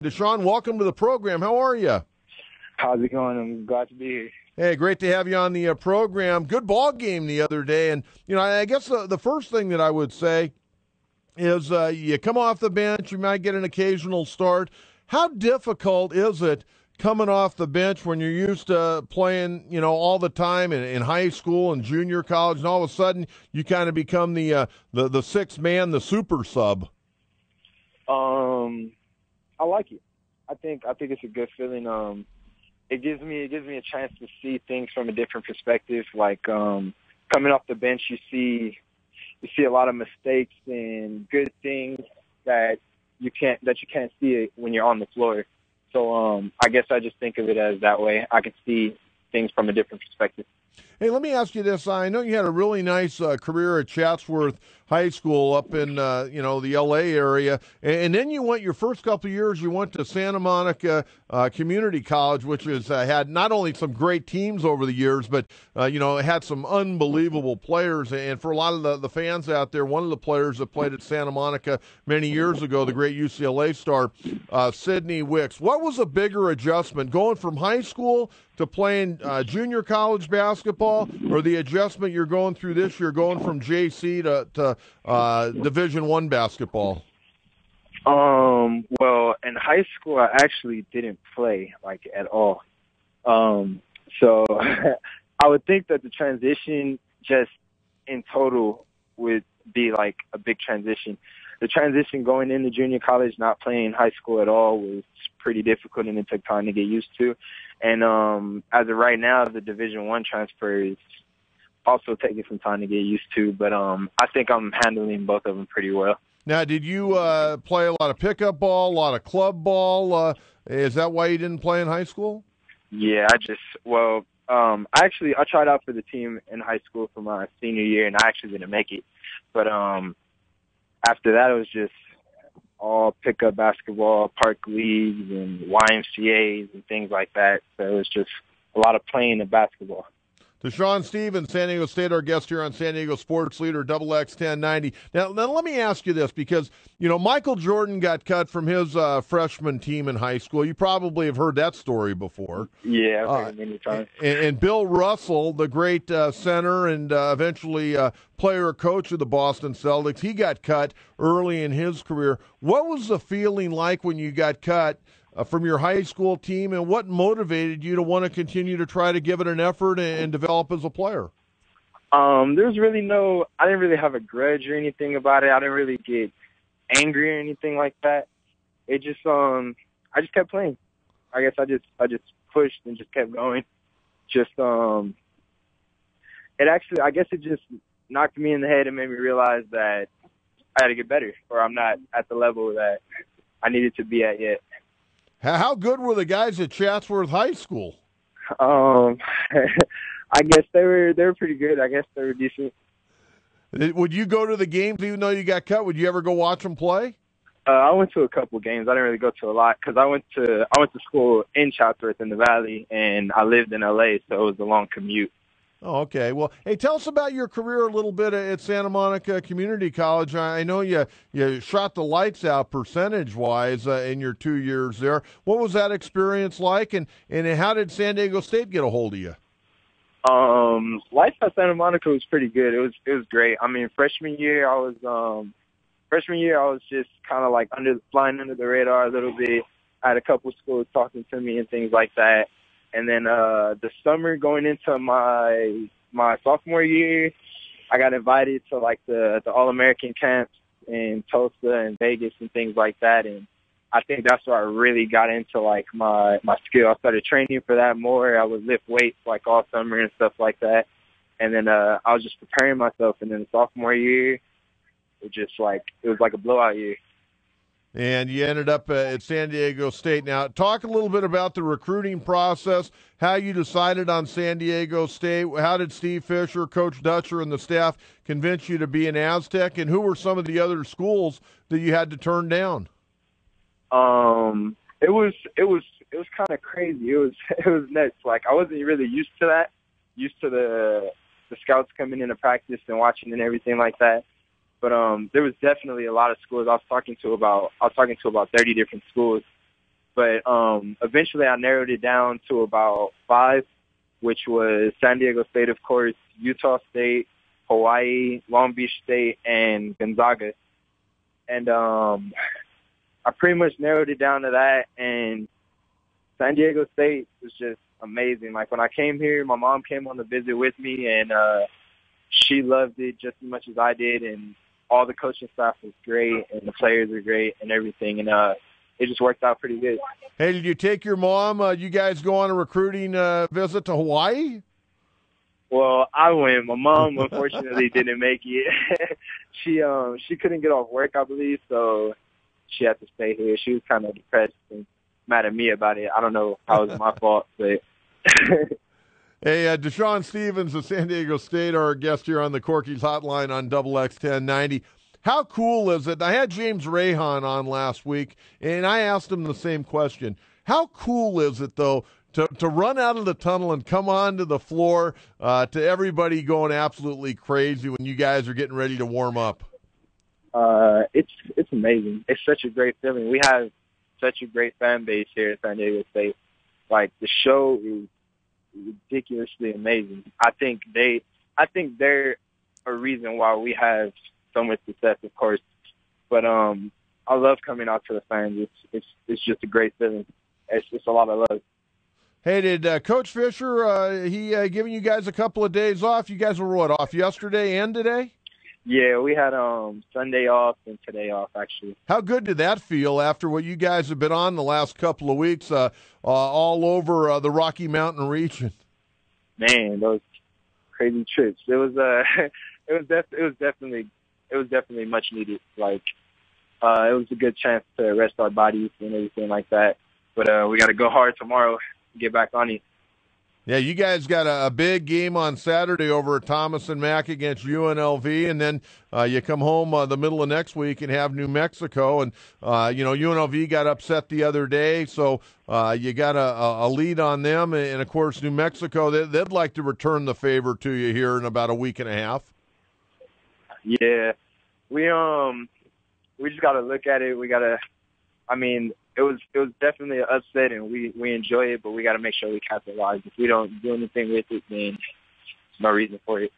DeShawn, welcome to the program. How are you? How's it going? I'm glad to be here. Hey, great to have you on the program. Good ball game the other day. And, I guess the first thing that I would say is you come off the bench, you might get an occasional start. How difficult is it coming off the bench when you're used to playing, all the time in high school and junior college, and all of a sudden you kind of become the sixth man, the super sub? I like it. I think it's a good feeling. It gives me a chance to see things from a different perspective. Like coming off the bench, you see a lot of mistakes and good things that you can't see it when you're on the floor. So I guess I just think of it as that way. I can see things from a different perspective. Hey, let me ask you this. I know you had a really nice career at Chatsworth High School up in, the L.A. area. And then you went, your first couple of years, you went to Santa Monica Community College, which has had not only some great teams over the years, but, it had some unbelievable players. And for a lot of the fans out there, one of the players that played at Santa Monica many years ago, the great UCLA star, Sidney Wicks. What was a bigger adjustment, going from high school to playing junior college basketball, or the adjustment you're going through this year, going from JC to Division I basketball? Well, in high school, I actually didn't play at all. So I would think that the transition just in total would be like a big transition. The transition going into junior college, not playing high school at all, was pretty difficult, and it took time to get used to. And as of right now, the Division I transfer is also taking some time to get used to. But I think I'm handling both of them pretty well. Now, did you play a lot of pickup ball, a lot of club ball? Is that why you didn't play in high school? Yeah, I tried out for the team in high school for my senior year, and I actually didn't make it. But after that, it was just all pickup basketball, park leagues, and YMCAs and things like that. So it was just a lot of playing of basketball. DeShawn Stephens, San Diego State, our guest here on San Diego Sports Leader, XX1090. Now let me ask you this, because, Michael Jordan got cut from his freshman team in high school. You probably have heard that story before. Yeah, I've heard it many times. And Bill Russell, the great center and eventually player-coach of the Boston Celtics, he got cut early in his career. What was the feeling like when you got cut from your high school team, and what motivated you to want to continue to try to give it an effort and develop as a player? There's really I didn't really have a grudge or anything about it. I didn't really get angry or anything like that. It just, I just kept playing. I guess I just pushed and just kept going. I guess it just knocked me in the head and made me realize that I had to get better, or I'm not at the level that I needed to be at yet. How good were the guys at Chatsworth High School? I guess they were pretty good. I guess they were decent. Would you go to the games even though you got cut? Would you ever go watch them play? I went to a couple of games. I didn't really go to a lot because I went to school in Chatsworth in the Valley, and I lived in LA, so it was a long commute. Oh, okay. Well, hey, tell us about your career a little bit at Santa Monica Community College. I know you shot the lights out percentage-wise in your 2 years there. What was that experience like, and how did San Diego State get a hold of you? Life at Santa Monica was pretty good. It was great. I mean, freshman year I was just kind of like flying under the radar a little bit. I had a couple schools talking to me and things like that. And then the summer going into my sophomore year, I got invited to like the All-American camps in Tulsa and Vegas and things like that. And I think that's where I really got into like my skill. I started training for that more. I would lift weights like all summer and stuff like that. And then I was just preparing myself. And then the sophomore year, it was like a blowout year. And you ended up at San Diego State. Now, talk a little bit about the recruiting process, how you decided on San Diego State. How did Steve Fisher, Coach Dutcher, and the staff convince you to be an Aztec? And who were some of the other schools that you had to turn down? It was kind of crazy. It was nuts. Like, I wasn't really used to that. Used to the scouts coming into practice and watching and everything like that. But there was definitely a lot of schools. I was talking to about 30 different schools, But eventually I narrowed it down to about 5, which was San Diego State, of course, Utah State, Hawaii, Long Beach State, and Gonzaga. And I pretty much narrowed it down to that, and San Diego State was just amazing. Like, when I came here, my mom came on the visit with me, and she loved it just as much as I did, and all the coaching staff was great, and the players were great and everything, and it just worked out pretty good. Hey, did you take your mom? You guys go on a recruiting visit to Hawaii? Well, I went. My mom, unfortunately, didn't make it. She couldn't get off work, I believe, so she had to stay here. She was kind of depressed and mad at me about it. I don't know how it was my fault, but Hey, DeShawn Stephens of San Diego State, our guest here on the Corky's Hotline on Double X 1090. How cool is it? I had James Rahan on last week, and I asked him the same question. How cool is it, though, to run out of the tunnel and come onto the floor to everybody going absolutely crazy when you guys are getting ready to warm up? It's amazing. It's such a great feeling. We have such a great fan base here at San Diego State. Like, the show is ridiculously amazing. I think they're a reason why we have so much success, of course. But I love coming out to the fans. It's just a great feeling. It's a lot of love. Hey, did Coach Fisher, he giving you guys a couple of days off? You guys were, off yesterday and today? Yeah, we had Sunday off and today off, actually. How good did that feel after what you guys have been on the last couple of weeks all over the Rocky Mountain region? Man, those crazy trips. It was definitely much needed. Like, it was a good chance to rest our bodies and everything like that. But we got to go hard tomorrow and get back on it. Yeah, you guys got a big game on Saturday over at Thomas and Mack against UNLV, and then you come home the middle of next week and have New Mexico. And, UNLV got upset the other day, so you got a lead on them. And, of course, New Mexico, they'd like to return the favor to you here in about a week and a half. Yeah, we just got to look at it. It was definitely an upset, and we enjoy it, but we got to make sure we capitalize. If we don't do anything with it, then there's no reason for it.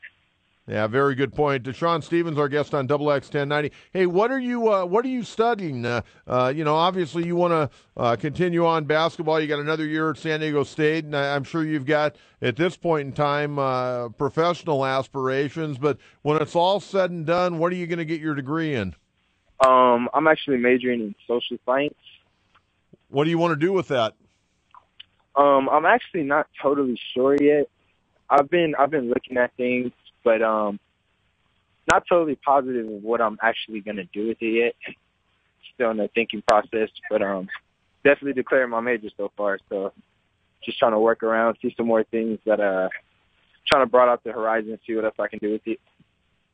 Yeah, very good point. DeShawn Stephens, our guest on Double X 1090. Hey, what are you studying? Obviously you want to continue on basketball. You got another year at San Diego State, and I'm sure you've got, at this point in time, professional aspirations. But when it's all said and done, what are you going to get your degree in? I'm actually majoring in social science. What do you want to do with that? I'm actually not totally sure yet. I've been looking at things, but not totally positive of what I'm actually going to do with it yet. Still in the thinking process, but definitely declaring my major so far. So just trying to work around, see some more things that trying to broaden out the horizon, see what else I can do with it.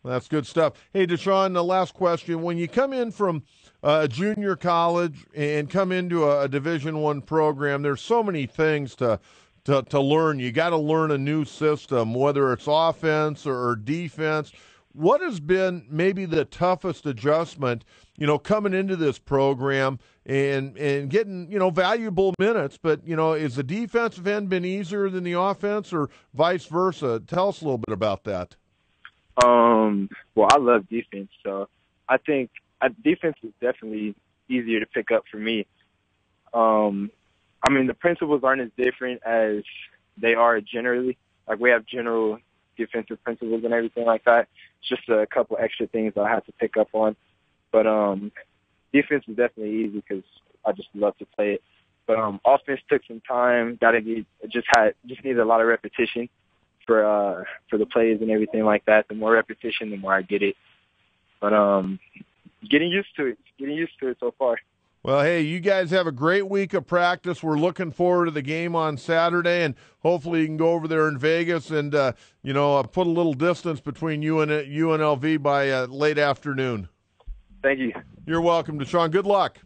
Well, that's good stuff. Hey, DeShawn, the last question. When you come in from a junior college and come into a Division I program, there's so many things to learn. You got to learn a new system, whether it's offense or defense. What has been maybe the toughest adjustment, coming into this program and getting, valuable minutes? But, is the defensive end been easier than the offense or vice versa? Tell us a little bit about that. Well, I love defense, so I think defense is definitely easier to pick up for me. The principles aren't as different as they are generally. Like, we have general defensive principles and everything like that. It's just a couple extra things that I have to pick up on. But defense is definitely easy because I just love to play it. But offense took some time. Just needed a lot of repetition for the plays and everything like that. The more repetition, the more I get it. But getting used to it so far. Well, hey, you guys have a great week of practice. We're looking forward to the game on Saturday, and hopefully you can go over there in Vegas and, put a little distance between you and UNLV by late afternoon. Thank you. You're welcome, DeShawn. Good luck.